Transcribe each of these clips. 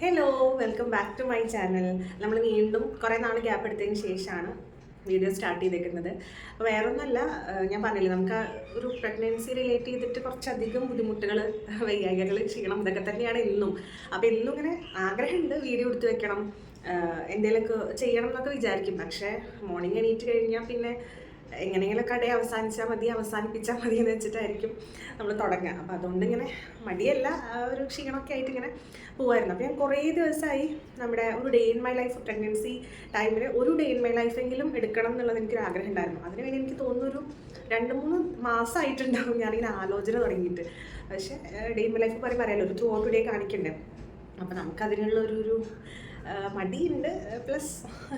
Hello, welcome back to my channel. നമ്മൾ വീണ്ടും കുറേ നാൾ ഗ്യാപ്പ് എടുത്തതിന് ശേഷമാണ് വീഡിയോ സ്റ്റാർട്ട് ചെയ്തേക്കുന്നത്. അപ്പോൾ വേറൊന്നുമല്ല, ഞാൻ പറഞ്ഞില്ലേ നമുക്ക് ഒരു പ്രഗ്നൻസി റിലേറ്റ് ചെയ്തിട്ട് കുറച്ചധികം ബുദ്ധിമുട്ടുകൾ, വയ്യായ്കകൾ, ക്ഷീണം ഇതൊക്കെ തന്നെയാണ് എന്നും. അപ്പോൾ എന്നും ഇങ്ങനെ ആഗ്രഹമുണ്ട് വീഡിയോ എടുത്ത് വെക്കണം, എന്തെങ്കിലുമൊക്കെ ചെയ്യണം എന്നൊക്കെ വിചാരിക്കും. പക്ഷേ മോർണിംഗ് എണീറ്റ് കഴിഞ്ഞാൽ പിന്നെ എങ്ങനെയെങ്കിലും കട അവസാനിപ്പിച്ചാൽ മതി എന്ന് വെച്ചിട്ടായിരിക്കും നമ്മൾ തുടങ്ങുക. അപ്പോൾ അതുകൊണ്ട് ഇങ്ങനെ മടിയല്ല, ഒരു ക്ഷീണമൊക്കെ ആയിട്ട് ഇങ്ങനെ പോകുമായിരുന്നു. അപ്പോൾ ഞാൻ കുറേ ദിവസമായി നമ്മുടെ ഒരു day in my life pregnancy ടൈമിൽ ഒരു ഡേ ഇൻ മൈ ലൈഫെങ്കിലും എടുക്കണം എന്നുള്ളത് എനിക്കൊരു ആഗ്രഹം ഉണ്ടായിരുന്നു. അതിനുവേണ്ടി എനിക്ക് തോന്നുന്നൊരു 2-3 മാസമായിട്ടുണ്ടാകും ഞാനിങ്ങനെ ആലോചന തുടങ്ങിയിട്ട്. പക്ഷേ ഡേ ഇൻ മൈ ലൈഫ് പറയാമല്ലോ, ഒരു ത്രൂ ഔട്ട് ഡേ കാണിക്കണ്ടേ. അപ്പോൾ നമുക്കതിനുള്ള ഒരു മടിയുണ്ട്, പ്ലസ്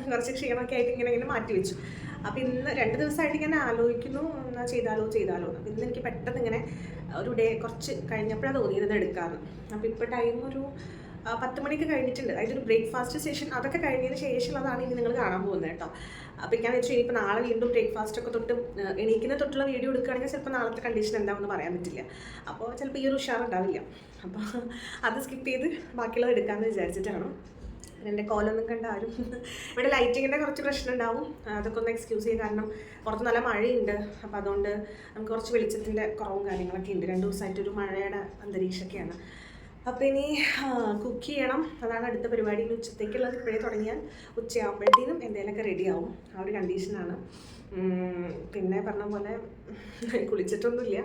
കുറച്ച് ക്ഷീണമൊക്കെ ആയിട്ട് ഇങ്ങനെ മാറ്റി വെച്ചു. അപ്പോൾ ഇന്ന് 2 ദിവസമായിട്ട് ഇങ്ങനെ ആലോചിക്കുന്നു, എന്നാൽ ചെയ്താലോ അപ്പോൾ ഇന്ന് എനിക്ക് പെട്ടെന്ന് ഇങ്ങനെ ഒരു ഡേ കുറച്ച് കഴിഞ്ഞപ്പോഴാണ് തോന്നിയത് എടുക്കാമെന്ന്. അപ്പോൾ ഇപ്പോൾ ടൈം ഒരു 10 മണിക്ക് കഴിഞ്ഞിട്ടുണ്ട്. അതായത് ഒരു ബ്രേക്ക്ഫാസ്റ്റ് സെഷൻ അതൊക്കെ കഴിഞ്ഞതിന് ശേഷമുള്ളതാണ് ഇനി നിങ്ങൾ കാണാൻ പോകുന്നത് കേട്ടോ. അപ്പോൾ ഞാൻ വെച്ചു ഇനിയിപ്പോൾ നാളെ വീണ്ടും ബ്രേക്ക്ഫാസ്റ്റ് ഒക്കെ തൊട്ട് എണീക്കുന്ന തൊട്ടുള്ള വീഡിയോ എടുക്കുകയാണെങ്കിൽ ചിലപ്പോൾ നാളത്തെ കണ്ടീഷൻ എന്താണെന്ന് പറയാൻ പറ്റില്ല. അപ്പോൾ ചിലപ്പോൾ ഈ ഒരു ഉഷാറുണ്ടാവില്ല. അപ്പോൾ അത് സ്കിപ്പ് ചെയ്ത് ബാക്കിയുള്ളത് എടുക്കാമെന്ന് വിചാരിച്ചിട്ടാണ്. എൻ്റെ കോലൊന്നും കണ്ട ആരും ഇവിടെ ലൈറ്റിങ്ങിൻ്റെ കുറച്ച് പ്രശ്നം ഉണ്ടാവും, അതൊക്കെ ഒന്ന് എക്സ്ക്യൂസ് ചെയ്യുക. കാരണം പുറത്ത് നല്ല മഴയുണ്ട്. അപ്പോൾ അതുകൊണ്ട് നമുക്ക് കുറച്ച് വെളിച്ചത്തിൻ്റെ കുറവും കാര്യങ്ങളൊക്കെ ഉണ്ട്. 2 ദിവസമായിട്ടൊരു മഴയുടെ അന്തരീക്ഷമൊക്കെയാണ്. അപ്പോൾ ഇനി കുക്ക് ചെയ്യണം, അതാണ് അടുത്ത പരിപാടി. ഉച്ചത്തേക്കുള്ളത് ഇപ്പോഴേ തുടങ്ങിയാൽ ഉച്ചയാകുമ്പോഴത്തേനും എന്തെങ്കിലുമൊക്കെ റെഡിയാവും. ആ ഒരു കണ്ടീഷനാണ്. പിന്നെ പറഞ്ഞ പോലെ കുളിച്ചിട്ടൊന്നുമില്ല,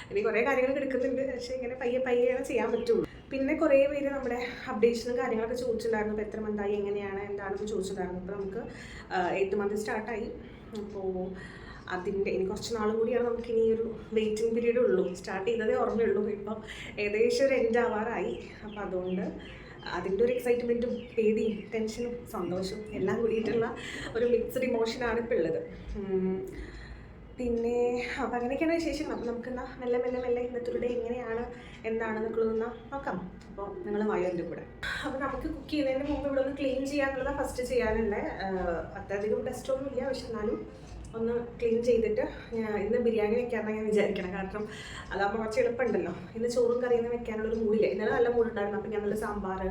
ഇനി കുറേ കാര്യങ്ങൾ എടുക്കുന്നുണ്ട്. പക്ഷേ ഇങ്ങനെ പയ്യെ ചെയ്യാൻ പറ്റുള്ളൂ. പിന്നെ കുറേ പേര് നമ്മുടെ അപ്ഡേഷനും കാര്യങ്ങളൊക്കെ ചോദിച്ചിട്ടുണ്ടായിരുന്നു. ഇപ്പോൾ എത്ര മന്തായി, എങ്ങനെയാണ്, എന്താണെന്ന് ചോദിച്ചിട്ടുണ്ടായിരുന്നു. അപ്പോൾ നമുക്ക് 8th മന്ത് സ്റ്റാർട്ടായി. അപ്പോൾ അതിൻ്റെ ഇനി കുറച്ച് നാളും കൂടിയാണ് നമുക്ക് ഇനി ഒരു വെയിറ്റിംഗ് പീരീഡ് ഉള്ളൂ. സ്റ്റാർട്ട് ചെയ്തതേ ഓർമ്മയുള്ളൂ. ഇപ്പം ഏകദേശം ഒരു എൻഡ് ആവാറായി. അപ്പോൾ അതുകൊണ്ട് അതിൻ്റെ ഒരു എക്സൈറ്റ്മെൻറ്റും പേടിയും ടെൻഷനും സന്തോഷവും എല്ലാം കൂടിയിട്ടുള്ള ഒരു മിക്സ്ഡ് ഇമോഷനാണ് ഇപ്പോൾ ഉള്ളത്. പിന്നെ അപ്പം അങ്ങനെയൊക്കെയാണ് വിശേഷങ്ങൾ. അപ്പോൾ നമുക്കെന്നാൽ മെല്ലെ ഇന്നത്തെ ഒരു ഡേ എങ്ങനെയാണ് എന്താണെന്നൊക്കെ നോക്കാം. അപ്പോൾ നിങ്ങൾ വായോ എൻ്റെ കൂടെ. അപ്പോൾ നമുക്ക് കുക്ക് ചെയ്യുന്നതിന് മുമ്പ് ഇവിടെ ഒന്ന് ക്ലീൻ ചെയ്യാനുള്ളത് ഫസ്റ്റ് ചെയ്യാനുണ്ട്. അത്രയധികം ടെസ്റ്റൊന്നുമില്ല, പക്ഷെ എന്നാലും ഒന്ന് ക്ലീൻ ചെയ്തിട്ട് ഇന്ന് ബിരിയാണി വെക്കാമെന്നാണ് ഞാൻ വിചാരിക്കണം. കാരണം അതാകുമ്പോൾ കുറച്ച് എളുപ്പമുണ്ടല്ലോ. ഇന്ന് ചോറും കറിയൊന്നും വെക്കാനുള്ളൊരു മൂടില്ല. ഇന്നലെ നല്ല മൂടുണ്ടായിരുന്നു. അപ്പോൾ ഞാൻ നല്ല സാമ്പാർ,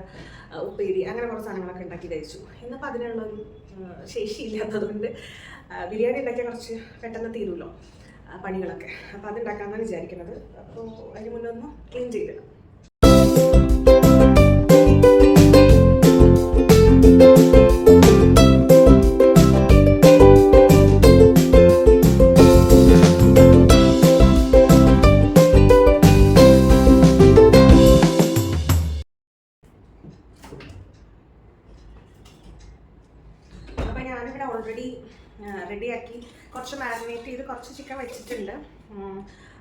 ഉപ്പേരി അങ്ങനെ കുറച്ച് സാധനങ്ങളൊക്കെ ഉണ്ടാക്കി കഴിച്ചു. ഇന്നിപ്പോൾ അതിനുള്ളൊരു ശേഷിയില്ലാത്തതുകൊണ്ട് ബിരിയാണി ഉണ്ടാക്കിയാൽ കുറച്ച് പെട്ടെന്ന് തീരുമല്ലോ പണികളൊക്കെ. അപ്പോൾ അതുണ്ടാക്കാമെന്നാണ് വിചാരിക്കുന്നത്. അപ്പോൾ അതിന് മുന്നേ ഒന്ന് ക്ലീൻ ചെയ്തിടാം. അപ്പോൾ ഞാനിവിടെ ഓൾറെഡി റെഡിയാക്കി കുറച്ച് മാരിനേറ്റ് ചെയ്ത് കുറച്ച് ചിക്കൻ വെച്ചിട്ടുണ്ട്.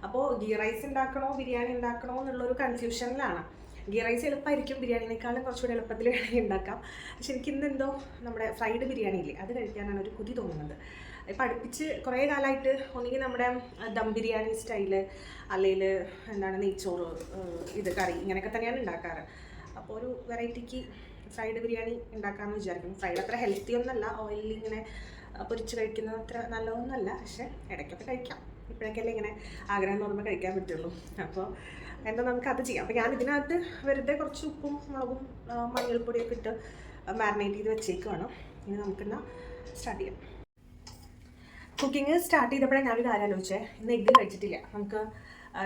അപ്പോൾ ഗീ റൈസ് ഉണ്ടാക്കണോ ബിരിയാണി ഉണ്ടാക്കണോ എന്നുള്ളൊരു കൺഫ്യൂഷനിലാണ്. ഗീ റൈസ് എളുപ്പമായിരിക്കും, ബിരിയാണിനേക്കാളും കുറച്ചുകൂടി എളുപ്പത്തിൽ വേണമെങ്കിൽ ഉണ്ടാക്കാം. പക്ഷെ എനിക്ക് ഇന്നെന്തോ നമ്മുടെ ഫ്രൈഡ് ബിരിയാണി ഇല്ലേ, അത് കഴിക്കാനാണ് ഒരു കൊതി തോന്നുന്നത്. ഇപ്പം അടുപ്പിച്ച് കുറേ കാലമായിട്ട് ഒന്നുകിൽ നമ്മുടെ ദം ബിരിയാണി സ്റ്റൈല്, അല്ലെങ്കിൽ എന്താണ് നെയ്ച്ചോറ്, ഇത് കറി, ഇങ്ങനെയൊക്കെ തന്നെയാണ് ഉണ്ടാക്കാറ്. അപ്പോൾ ഒരു വെറൈറ്റിക്ക് ഫ്രൈഡ് ബിരിയാണി ഉണ്ടാക്കാമെന്ന് വിചാരിക്കും. ഫ്രൈഡ് അത്ര ഹെൽത്തി ഒന്നല്ല, ഓയിലിൽ ഇങ്ങനെ പൊരിച്ച് കഴിക്കുന്നത് അത്ര നല്ലതൊന്നുമല്ല. പക്ഷേ ഇടയ്ക്കൊക്കെ കഴിക്കാം. ഇപ്പോഴൊക്കെയല്ലേ ഇങ്ങനെ ആഗ്രഹം തോന്നുമ്പോൾ കഴിക്കാൻ പറ്റുള്ളൂ. അപ്പോൾ എന്താ നമുക്ക് അത് ചെയ്യാം. അപ്പോൾ ഞാൻ ഇതിനകത്ത് വെറുതെ കുറച്ച് ഉപ്പും മുളകും മഞ്ഞൾപ്പൊടിയൊക്കെ ഇട്ട് മാരിനേറ്റ് ചെയ്ത് വെച്ചേക്കുവാണ്. ഇനി നമുക്കെന്നാൽ സ്റ്റാർട്ട് ചെയ്യാം. കുക്കിംഗ് സ്റ്റാർട്ട് ചെയ്തപ്പോഴേ ഞാനൊരു കാര്യം ആലോചിച്ചേ, ഇന്ന് എഗ്ഗ് കഴിച്ചിട്ടില്ല. നമുക്ക്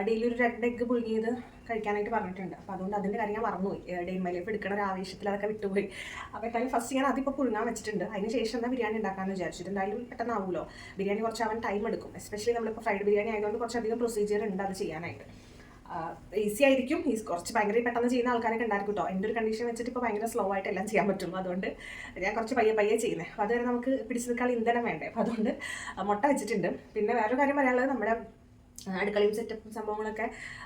ഡെയിലി ഒരു 2 എഗ്ഗ് പുഴുങ്ങിയത് കഴിക്കാനായിട്ട് പറഞ്ഞിട്ടുണ്ട്. അപ്പോൾ അതുകൊണ്ട് അതിൻ്റെ കാര്യം ഞാൻ മറന്നുപോയി. ഡേ ഇൻ മൈ ലൈഫ് എടുക്കുന്ന ഒരു ആവേശത്തിൽ അതൊക്കെ വിട്ടുപോയി. അപ്പോൾ എന്തായാലും ഫസ്റ്റ് ഞാൻ അതിപ്പോൾ പുഴുങ്ങാൻ വെച്ചിട്ടുണ്ട്. അതിന് ശേഷം എന്നാൽ ബിരിയാണി ഉണ്ടാക്കാമെന്ന് വിചാരിച്ചിട്ട്. എന്തായാലും പെട്ടെന്നാവുമല്ലോ, ബിരിയാണി കുറച്ചാവാൻ ടൈം എടുക്കും. എസ്പെഷ്യലി നമ്മളിപ്പോൾ ഫ്രൈഡ് ബിരിയാണി ആയതുകൊണ്ട് കുറച്ചധികം പ്രൊസീജിയർ ഉണ്ട് അത് ചെയ്യാനായിട്ട്. ഈസി ആയിരിക്കും, കുറച്ച് ഭയങ്കര പെട്ടെന്ന് ചെയ്യുന്ന ആൾക്കാരൊക്കെ ഉണ്ടായിരിക്കും കേട്ടോ. എൻ്റെ ഒരു കണ്ടീഷൻ വെച്ചിട്ട് ഇപ്പോൾ ഭയങ്കര സ്ലോ ആയിട്ട് എല്ലാം ചെയ്യാൻ പറ്റുള്ളൂ. അതുകൊണ്ട് ഞാൻ കുറച്ച് പയ്യെ ചെയ്യുന്നത്. അപ്പോൾ അതുവരെ നമുക്ക് പിടിച്ചു നിൽക്കാൻ ഇന്ധനം വേണ്ടേ. അപ്പോൾ അതുകൊണ്ട് മുട്ട വെച്ചിട്ടുണ്ട്. പിന്നെ വേറൊരു കാര്യം പറയാനുള്ളത്, നമ്മുടെ അടുക്കളയും സെറ്റപ്പും സംഭവങ്ങളൊക്കെ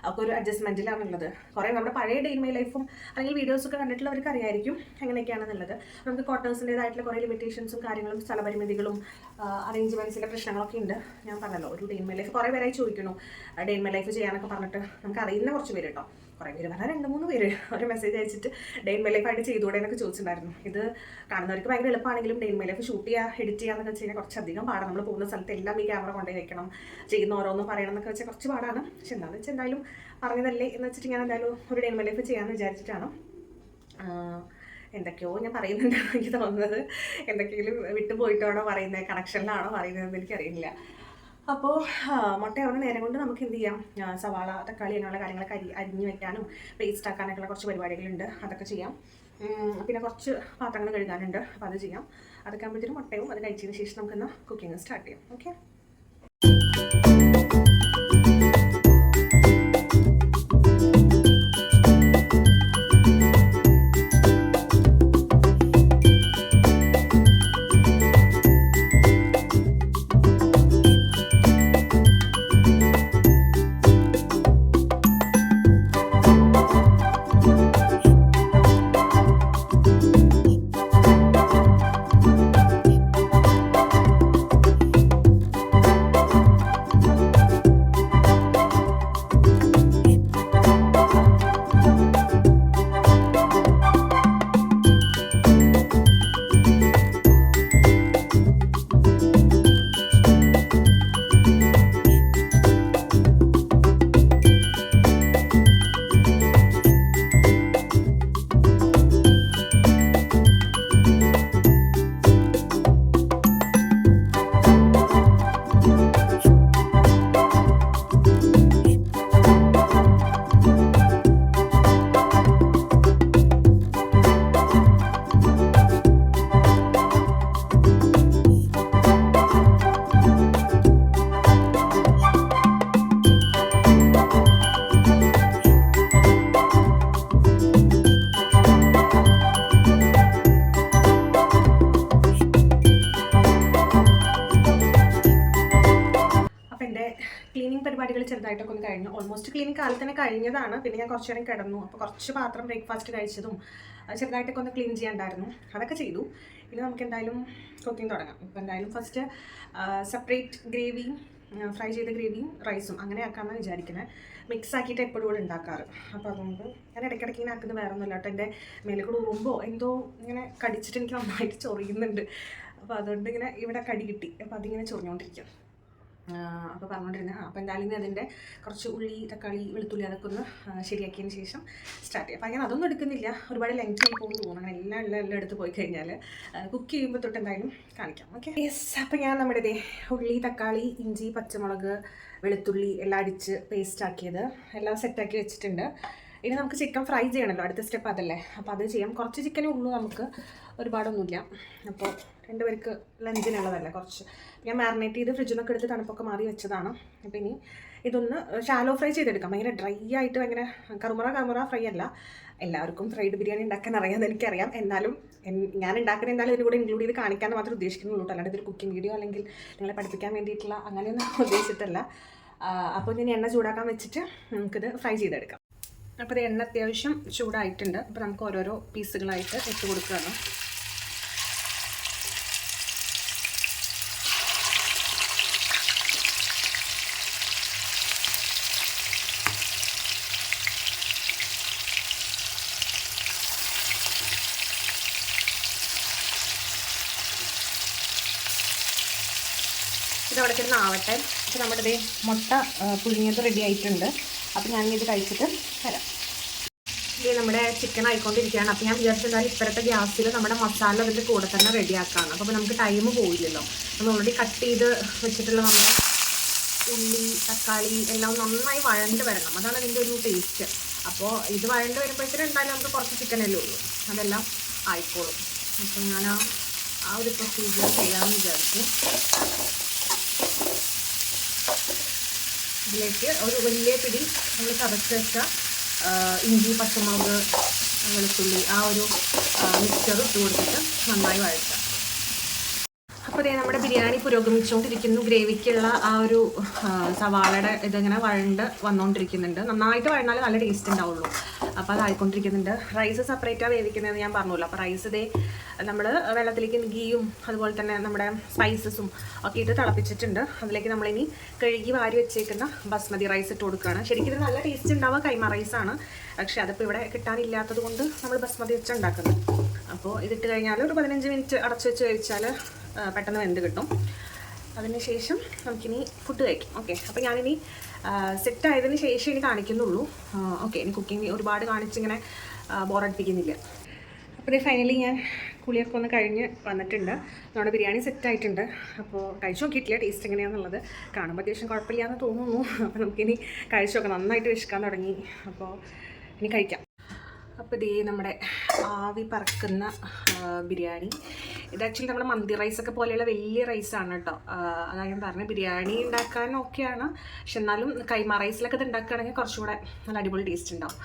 ഒക്കെ ഒരു അഡ്ജസ്റ്റ്മെൻറ്റിലാണുള്ളത്. കുറേ നമ്മുടെ പഴയ ഡേ ഇൻ മൈ ലൈഫും അല്ലെങ്കിൽ വീഡിയോസൊക്കെ കണ്ടിട്ടുള്ളവർക്ക് അറിയായിരിക്കും എങ്ങനെയൊക്കെയാണെന്നുള്ളത്. നമുക്ക് ക്വാർട്ടേഴ്സിൻ്റേതായിട്ടുള്ള കുറേ ലിമിറ്റേഷൻസും കാര്യങ്ങളും സ്ഥലപരിമിതികളും അറേഞ്ച്മെൻറ്റ്സിൻ്റെ പ്രശ്നങ്ങളൊക്കെ ഉണ്ട്. ഞാൻ പറഞ്ഞല്ലോ, ഒരു ഡേ ഇൻ മൈ ലൈഫ് കുറേ പേരായി ചോദിക്കണു ഡേ ഇൻ മൈ ലൈഫ് ചെയ്യാനൊക്കെ പറഞ്ഞിട്ട്. നമുക്ക് അറിയുന്ന കുറച്ച് പേര് കേട്ടോ, കുറേ പേര് പറഞ്ഞാൽ 2-3 പേര് ഒരു മെസ്സേജ് അയച്ചിട്ട് ഡേ ഇൻ മൈ ലൈഫ് ആയിട്ട് ചെയ്തുകൂടെ എന്നൊക്കെ ചോദിച്ചിട്ടുണ്ടായിരുന്നു. ഇത് കാണുന്നവർക്ക് ഭയങ്കര എളുപ്പമാണെങ്കിലും day in my life shoot edit ചെയ്യാന്നൊക്കെ വെച്ച് കഴിഞ്ഞാൽ കുറച്ചധികം പാടാണ്. നമ്മൾ പോകുന്ന സ്ഥലത്ത് എല്ലാം ഈ ക്യാമറ കൊണ്ടുപോയി വെക്കണം, ചെയ്യുന്ന ഓരോന്ന് പറയണം എന്നൊക്കെ വെച്ചാൽ കുറച്ച് പാടാണ്. പക്ഷെ എന്താണെന്ന് വെച്ചാൽ എന്തായാലും പറഞ്ഞതല്ലേ എന്ന് വെച്ചിട്ട് ഞാൻ എന്തായാലും ഒരു ഡേ ഇൻ മൈ ലൈഫ് ചെയ്യാമെന്ന് വിചാരിച്ചിട്ടാണ്. എന്തൊക്കെയോ ഞാൻ പറയുന്നുണ്ടാണോ എനിക്ക് തോന്നുന്നത്, എന്തൊക്കെയെങ്കിലും വിട്ടുപോയിട്ടാണോ പറയുന്നത്, കണക്ഷനിലാണോ പറയുന്നതെന്ന് എനിക്കറിയില്ല. അപ്പോൾ മുട്ടയാവുന്ന നേരം കൊണ്ട് നമുക്ക് എന്ത് ചെയ്യാം, സവാള തക്കാളി അങ്ങനെയുള്ള കാര്യങ്ങളൊക്കെ അരിഞ്ഞ് വെക്കാനും പേസ്റ്റ് ആക്കാനൊക്കെയുള്ള കുറച്ച് പരിപാടികളുണ്ട്, അതൊക്കെ ചെയ്യാം. പിന്നെ കുറച്ച് പാത്രങ്ങൾ കഴുകാനുണ്ട്, അപ്പോൾ അത് ചെയ്യാം. അതൊക്കെ ആകുമ്പോഴത്തേനും മുട്ടയും അത് കഴിച്ചതിന് ശേഷം നമുക്കൊന്ന് കുക്കിംഗ് സ്റ്റാർട്ട് ചെയ്യാം. ഓക്കെ. ക്ലീനിങ് പരിപാടികൾ ചെറുതായിട്ടൊക്കെ ഒന്ന് കഴിഞ്ഞു. ഓൾമോസ്റ്റ് ക്ലീനിങ് കാലത്ത് തന്നെ കഴിഞ്ഞതാണ്. പിന്നെ ഞാൻ കുറച്ച് നേരം കിടന്നു. അപ്പോൾ കുറച്ച് പാത്രം ബ്രേക്ക്ഫാസ്റ്റ് കഴിച്ചതും ചെറുതായിട്ടൊക്കെ ഒന്ന് ക്ലീൻ ചെയ്യാണ്ടായിരുന്നു, അതൊക്കെ ചെയ്തു. ഇനി നമുക്ക് എന്തായാലും കുക്കിംഗ് തുടങ്ങാം. ഇപ്പോൾ എന്തായാലും ഫസ്റ്റ് സെപ്പറേറ്റ് ഗ്രേവിയും ഫ്രൈ ചെയ്ത ഗ്രേവിയും റൈസും അങ്ങനെ ആക്കാമെന്നാണ് വിചാരിക്കുന്നത്. മിക്സ് ആക്കിയിട്ട് എപ്പോഴും ഇവിടെ ഉണ്ടാക്കാറ്. അപ്പോൾ അതുകൊണ്ട് ഞാൻ ഇടയ്ക്കിടയ്ക്ക് ഇങ്ങനെ ആക്കുന്നത് വേറെ ഒന്നുമില്ല കേട്ടോ. എൻ്റെ മേലെ കൂടെ ഉറുമ്പോൾ എന്തോ ഇങ്ങനെ കടിച്ചിട്ട് എനിക്ക് നന്നായിട്ട് ചൊറിയുന്നുണ്ട്. അപ്പോൾ അതുകൊണ്ട് ഇങ്ങനെ ഇവിടെ കടി കിട്ടി. അപ്പോൾ അതിങ്ങനെ ചൊറിഞ്ഞുകൊണ്ടിരിക്കും. അപ്പോൾ പറഞ്ഞുകൊണ്ടിരുന്നത് അപ്പോൾ എന്തായാലും അതിൻ്റെ കുറച്ച് ഉള്ളി തക്കാളി വെളുത്തുള്ളി അതൊക്കെ ഒന്ന് ശരിയാക്കിയതിന് ശേഷം സ്റ്റാർട്ട് ചെയ്യാം. അപ്പോൾ അങ്ങനെ അതൊന്നും എടുക്കുന്നില്ല, ഒരുപാട് ലെങ്ത് ആയി പോകുന്നു തോന്നുന്നു. അങ്ങനെ എല്ലാം എടുത്ത് പോയി കഴിഞ്ഞാൽ കുക്ക് ചെയ്യുമ്പോൾ തൊട്ട് എന്തായാലും കാണിക്കാം. ഓക്കെ. യെസ്. അപ്പോൾ ഞാൻ നമ്മുടെ ഉള്ളി തക്കാളി ഇഞ്ചി പച്ചമുളക് വെളുത്തുള്ളി എല്ലാം അടിച്ച് പേസ്റ്റ് ആക്കിയത് എല്ലാം സെറ്റാക്കി വെച്ചിട്ടുണ്ട്. ഇനി നമുക്ക് ചിക്കൻ ഫ്രൈ ചെയ്യണമല്ലോ, അടുത്ത സ്റ്റെപ്പ് അതല്ലേ. അപ്പോൾ അത് ചെയ്യാം. കുറച്ച് ചിക്കനേ ഉള്ളൂ, നമുക്ക് ഒരുപാടൊന്നുമില്ല. അപ്പോൾ 2 പേർക്ക് ലഞ്ചിനുള്ളതല്ലേ കുറച്ച്. ഞാൻ മാരിനേറ്റ് ചെയ്ത് ഫ്രിഡ്ജിൽ നിന്നൊക്കെ എടുത്ത് തണുപ്പൊക്കെ മാറി വെച്ചതാണ്. അപ്പോൾ ഇനി ഇതൊന്ന് ഷാലോ ഫ്രൈ ചെയ്തെടുക്കാം. ഭയങ്കര ഡ്രൈ ആയിട്ട് ഭയങ്കര കറുമുറ ഫ്രൈ അല്ല. എല്ലാവർക്കും ഫ്രൈഡ് ബിരിയാണി ഉണ്ടാക്കാൻ അറിയാമെന്ന് എനിക്കറിയാം. എന്നാലും ഞാൻ ഉണ്ടാക്കുന്ന എന്തായാലും ഇതിന് കൂടെ ഇൻക്ലൂഡ് ചെയ്ത് കാണിക്കാൻ മാത്രമേ ഉദ്ദേശിക്കുന്നുള്ളൂ. അല്ലാണ്ട് ഇതൊരു കുക്കിംഗ് വീഡിയോ അല്ലെങ്കിൽ നിങ്ങളെ പഠിപ്പിക്കാൻ വേണ്ടിയിട്ടുള്ള അങ്ങനെയൊന്നും ഉദ്ദേശിച്ചിട്ടല്ല. അപ്പോൾ ഞാൻ എണ്ണ ചൂടാക്കാൻ വെച്ചിട്ട് നമുക്കിത് ഫ്രൈ ചെയ്തെടുക്കാം. അപ്പോൾ ഇത് എണ്ണ അത്യാവശ്യം ചൂടായിട്ടുണ്ട്. അപ്പോൾ നമുക്ക് ഓരോരോ പീസുകളായിട്ട് ഇട്ട് കൊടുക്കുകയാണ്. ഇത് അവിടെ കിടന്ന് ആവട്ടെ. അപ്പോൾ നമ്മുടെ മുട്ട പുഴുങ്ങിയത് റെഡി ആയിട്ടുണ്ട്. അപ്പോൾ ഞാനിത് കഴിച്ചിട്ട് വരാം. ഇത് നമ്മുടെ ചിക്കൻ ആയിക്കൊണ്ടിരിക്കുകയാണ്. അപ്പോൾ ഞാൻ വിചാരിച്ചെന്തായാലും ഇപ്പോഴത്തെ ഗ്യാസിൽ നമ്മുടെ മസാല അതിൻ്റെ കൂടെ തന്നെ റെഡിയാക്കാണ്. അപ്പോൾ നമുക്ക് ടൈം പോയില്ലല്ലോ. നമ്മൾ ഓൾറെഡി കട്ട് ചെയ്ത് വെച്ചിട്ടുള്ള നമ്മുടെ ഉള്ളി തക്കാളി എല്ലാം നന്നായി വഴണ്ട് വരണം, അതാണ് അതിൻ്റെ ഒരു ടേസ്റ്റ്. അപ്പോൾ ഇത് വഴണ്ട് വരുമ്പോഴത്തേനും എന്തായാലും നമുക്ക് കുറച്ച് ചിക്കനല്ലേ ഉള്ളൂ, അതെല്ലാം ആയിക്കോളും. അപ്പോൾ ഞാൻ ആ ഒരു പ്രൊസീജിയർ ചെയ്യാമെന്ന് വിചാരിച്ചു. ഇതിലേക്ക് ഒരു വലിയ പിടി നമ്മൾ ചതച്ച് വെച്ച ഇഞ്ചി പച്ചമുളക് വെളുത്തുള്ളി ആ ഒരു മിക്സ്ചർ ഇട്ട് കൊടുത്തിട്ട് നന്നായി വഴറ്റാം. അപ്പോൾ അതേ നമ്മുടെ ബിരിയാണി പുരോഗമിച്ചുകൊണ്ടിരിക്കുന്നു. ഗ്രേവിക്കുള്ള ആ ഒരു സവാളയുടെ ഇതിങ്ങനെ വഴണ്ട് വന്നുകൊണ്ടിരിക്കുന്നുണ്ട്. നന്നായിട്ട് വഴണ്ടാൽ നല്ല ടേസ്റ്റ് ഉണ്ടാവുള്ളൂ. അപ്പോൾ അതായിക്കൊണ്ടിരിക്കുന്നുണ്ട്. റൈസ് സെപ്പറേറ്റാണ് വേവിക്കുന്നതെന്ന് ഞാൻ പറഞ്ഞല്ലോ. അപ്പോൾ റൈസ് ഇതേ നമ്മൾ വെള്ളത്തിലേക്ക് ഗീയും അതുപോലെ തന്നെ നമ്മുടെ സ്പൈസസും ഒക്കെ ഇട്ട് തിളപ്പിച്ചിട്ടുണ്ട്. അതിലേക്ക് നമ്മളിനി കഴുകി വാരി വെച്ചേക്കുന്ന ബസ്മതി റൈസ് ഇട്ട് കൊടുക്കുകയാണ്. ശരിക്കും ഇത് നല്ല ടേസ്റ്റ് ഉണ്ടാവുക കൈമ റൈസാണ്. പക്ഷേ അതിപ്പോൾ ഇവിടെ കിട്ടാനില്ലാത്തത് കൊണ്ട് നമ്മൾ ബസ്മതി വെച്ച് ഉണ്ടാക്കുന്നത്. അപ്പോൾ ഇതിട്ട് കഴിഞ്ഞാൽ ഒരു 15 മിനിറ്റ് അടച്ചു വെച്ച് കഴിച്ചാൽ പെട്ടെന്ന് വെന്ത് കിട്ടും. അതിനുശേഷം നമുക്കിനി ഫുഡ് കഴിക്കാം. ഓക്കെ. അപ്പോൾ ഞാനിനി സെറ്റ് ആയതിന് ശേഷം ഇനി കാണിക്കുന്നുള്ളൂ. ഓക്കെ. ഇനി കുക്കിംഗ് ഒരുപാട് കാണിച്ചിങ്ങനെ ബോറടിപ്പിക്കുന്നില്ല. അപ്പോൾ ഇത് ഫൈനലി ഞാൻ കുളിയൊക്കെ ഒന്ന് കഴിഞ്ഞ് വന്നിട്ടുണ്ട്. നമ്മുടെ ബിരിയാണി സെറ്റായിട്ടുണ്ട്. അപ്പോൾ കഴിച്ചു നോക്കിയിട്ടില്ല ടേസ്റ്റ് എങ്ങനെയാണെന്നുള്ളത്. കാണുമ്പോൾ അത്യാവശ്യം കുഴപ്പമില്ലാന്ന് തോന്നുന്നു. അപ്പോൾ നമുക്കിനി കഴിച്ചു നോക്കാം. നന്നായിട്ട് വിശക്കാൻ തുടങ്ങി. അപ്പോൾ ഇനി കഴിക്കാം. അപ്പോൾ ഇതേ നമ്മുടെ ആവി പറക്കുന്ന ബിരിയാണി. ഇത് ആക്ച്വലി നമ്മുടെ മന്തി റൈസൊക്കെ പോലെയുള്ള വലിയ റൈസാണ് കേട്ടോ. അതാണ് ഞാൻ പറഞ്ഞത്, ബിരിയാണി ഉണ്ടാക്കാൻ ഓക്കെയാണ്. പക്ഷെ എന്നാലും കൈമ റൈസിലൊക്കെ ഇത് ഉണ്ടാക്കുകയാണെങ്കിൽ കുറച്ചുകൂടെ നല്ല അടിപൊളി ടേസ്റ്റ് ഉണ്ടാവും.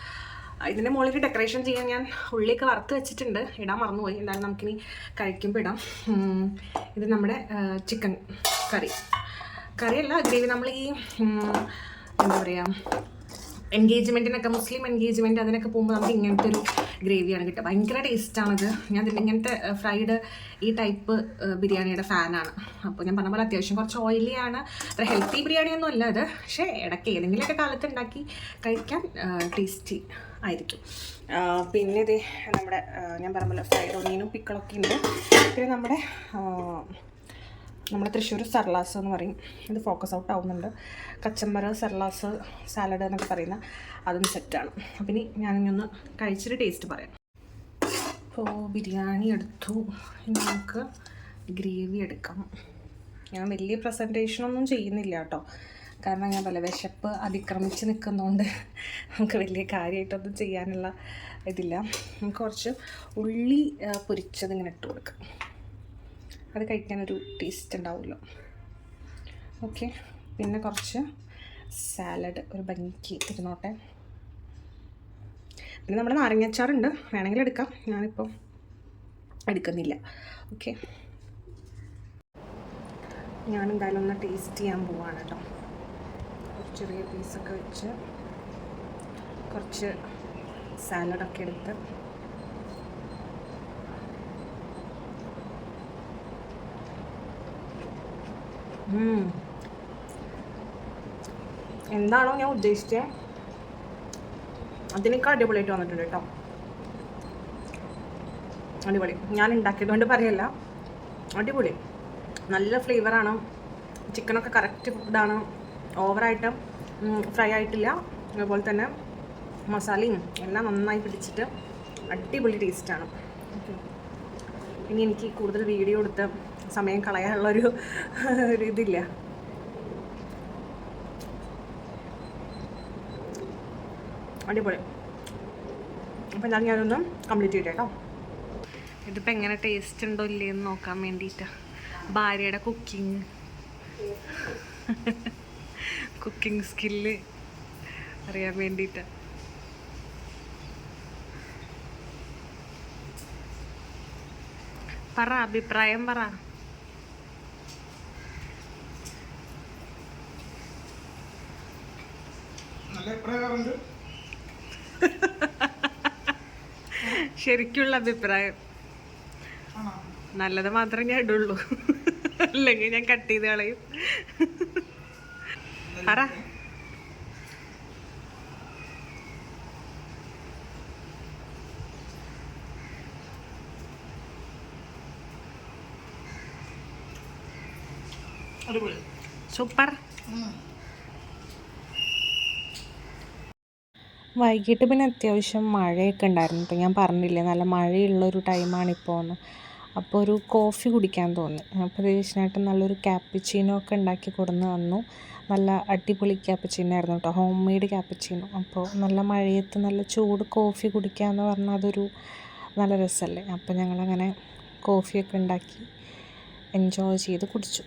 ഇതിൻ്റെ മുകളിൽ ഡെക്കറേഷൻ ചെയ്യാൻ ഞാൻ ഉള്ളിയൊക്കെ വറുത്ത് വെച്ചിട്ടുണ്ട്. ഇടാൻ മറന്നുപോയി. എന്തായാലും നമുക്കിനി കഴിക്കുമ്പോൾ ഇടാം. ഇത് നമ്മുടെ ചിക്കൻ കറിയല്ല ഗ്രേവി. നമ്മൾ ഈ എന്താ പറയുക, എൻഗേജ്മെൻറ്റിനൊക്കെ, മുസ്ലിം എൻഗേജ്മെൻറ്റ് അതിനൊക്കെ പോകുമ്പോൾ നമുക്ക് ഇങ്ങനത്തെ ഒരു ഗ്രേവിയാണ് കിട്ടുക. ഭയങ്കര ടേസ്റ്റാണിത്. ഞാൻ ഇങ്ങനത്തെ ഫ്രൈഡ് ഈ ടൈപ്പ് ബിരിയാണിയുടെ ഫാനാണ്. അപ്പോൾ ഞാൻ പറഞ്ഞ പോലെ അത്യാവശ്യം കുറച്ച് ഓയിലിയാണ്. അത്ര ഹെൽത്തി ബിരിയാണിയൊന്നും അല്ല ഇത്. പക്ഷേ ഇടയ്ക്ക് ഏതെങ്കിലുമൊക്കെ കാലത്ത് ഉണ്ടാക്കി കഴിക്കാൻ ടേസ്റ്റി ആയിരിക്കും. പിന്നെ ഇത് നമ്മുടെ ഞാൻ പറഞ്ഞ പോലെ ഫ്രൈഡ് ഒനിയനും പിക്കളൊക്കെ ഉണ്ട്. പിന്നെ നമ്മുടെ തൃശ്ശൂർ സർലാസ് എന്ന് പറയും. ഇത് ഫോക്കസ് ഔട്ട് ആവുന്നുണ്ട്. കച്ചമ്പർ സർലാസ് സാലഡ് എന്നൊക്കെ പറയുന്ന അതും സെറ്റാണ്. അപ്പം ഇനി ഞാനിങ്ങൊന്ന് കഴിച്ചിട്ട് ടേസ്റ്റ് പറയാം. അപ്പോൾ ബിരിയാണി എടുത്തു. ഇനി നമുക്ക് ഗ്രേവി എടുക്കാം. ഞാൻ വലിയ പ്രസൻറ്റേഷനൊന്നും ചെയ്യുന്നില്ല കേട്ടോ. കാരണം ഞാൻ പല വിശപ്പ് അതിക്രമിച്ച് നിൽക്കുന്നതുകൊണ്ട് നമുക്ക് വലിയ കാര്യമായിട്ടൊന്നും ചെയ്യാനുള്ള ഇതില്ല. നമുക്ക് കുറച്ച് ഉള്ളി പൊരിച്ചത് ഇങ്ങനെ ഇട്ട് കൊടുക്കാം. അത് കഴിക്കാനൊരു ടേസ്റ്റ് ഉണ്ടാവുമല്ലോ. ഓക്കെ, പിന്നെ കുറച്ച് സാലഡ് ഒരു ഭംഗിക്ക് ഇരുന്നോട്ടെ. പിന്നെ നമ്മുടെ നാരങ്ങാച്ചാറുണ്ട്, വേണമെങ്കിൽ എടുക്കാം. ഞാനിപ്പോൾ എടുക്കുന്നില്ല. ഓക്കെ, ഞാനെന്തായാലും ഒന്ന് ടേസ്റ്റ് ചെയ്യാൻ പോവാണ് കേട്ടോ. ചെറിയ പീസൊക്കെ വെച്ച് കുറച്ച് സാലഡൊക്കെ എടുത്ത് എന്താണോ ഞാൻ ഉദ്ദേശിച്ചത് അതിനേക്കാൾ അടിപൊളിയായിട്ട് വന്നിട്ടുണ്ട് കേട്ടോ. അടിപൊളി. ഞാൻ ഉണ്ടാക്കിയതുകൊണ്ട് പറയല്ല, അടിപൊളി. നല്ല ഫ്ലേവറാണ്. ചിക്കനൊക്കെ കറക്റ്റ് ഫുഡാണ്. ഓവറായിട്ട് ഫ്രൈ ആയിട്ടില്ല. അതുപോലെ തന്നെ മസാലയും എല്ലാം നന്നായി പിടിച്ചിട്ട് അടിപൊളി ടേസ്റ്റാണ്. ഓക്കെ, ഇനി എനിക്ക് കൂടുതൽ വീഡിയോ എടുത്ത് സമയം കളയാനുള്ളൊരു ഇതില്ല. അടിപൊളി. അപ്പം എന്തായാലും ഞാനൊന്ന് കംപ്ലീറ്റ് ചെയ്യട്ടെ കേട്ടോ. ഇതിപ്പോൾ എങ്ങനെ ടേസ്റ്റ് ഉണ്ടോ ഇല്ലയെന്ന് നോക്കാൻ വേണ്ടിയിട്ടാണ്. ഭാര്യയുടെ കുക്കിംഗ് സ്കില്ല് അറിയാൻ വേണ്ടിയിട്ടാണ്. പറ, അഭിപ്രായം പറ. ശരിക്കുള്ള അഭിപ്രായം നല്ലത് മാത്രമേ ഞാൻ ഇടുള്ളൂ, അല്ലെങ്കിൽ ഞാൻ കട്ട് ചെയ്ത് കളയും. പറ. സൂപ്പർ. വൈകിട്ട് പിന്നെ അത്യാവശ്യം മഴയൊക്കെ ഉണ്ടായിരുന്നു കേട്ടോ. ഞാൻ പറഞ്ഞില്ലേ നല്ല മഴയുള്ളൊരു ടൈമാണിപ്പോൾ എന്ന്. അപ്പോൾ ഒരു കോഫി കുടിക്കാൻ തോന്നി. അപ്പോൾ ദേശനായിട്ട് നല്ലൊരു ക്യാപ്പച്ചീനോ ഒക്കെ ഉണ്ടാക്കി കൊടുന്ന് തന്നു. നല്ല അടിപൊളി ക്യാപ്പച്ചീനോ ആയിരുന്നു കേട്ടോ, ഹോം മെയ്ഡ് ക്യാപ്പച്ചീനോ. അപ്പോൾ നല്ല മഴയത്ത് നല്ല ചൂട് കോഫി കുടിക്കാമെന്ന് പറഞ്ഞാൽ അതൊരു നല്ല രസമല്ലേ. അപ്പോൾ ഞങ്ങളങ്ങനെ കോഫിയൊക്കെ ഉണ്ടാക്കി എൻജോയ് ചെയ്ത് കുടിച്ചു.